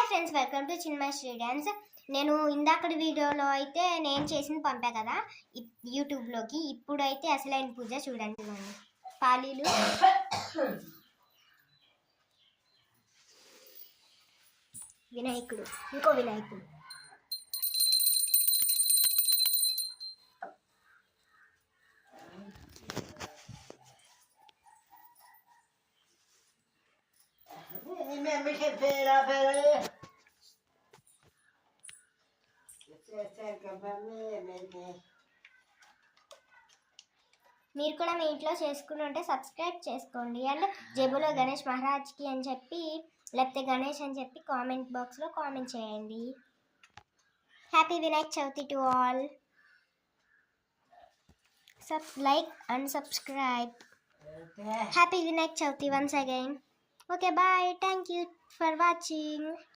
Friends, welcome to Chinmay Sri dance. నేను ఇందాకటి వీడియోలో అయితే నేను చేసింది పంపా కదా యూట్యూబ్లోకి. ఇప్పుడైతే అసలైన పూజ చూడండి. పాలీలు, వినాయకుడు, ఇంకో వినాయకుడు, మీరు కూడా మీ ఇంట్లో చేసుకుని ఉంటే సబ్స్క్రైబ్ చేసుకోండి. అండ్ జేబులో గణేష్ మహారాజ్కి అని చెప్పి లేకపోతే గణేష్ అని చెప్పి కామెంట్ బాక్స్లో కామెంట్ చేయండి. Happy Vinayak Chavithi to all. Like and subscribe. Happy Vinayak Chauthi once again. Okay, bye. Thank you for watching.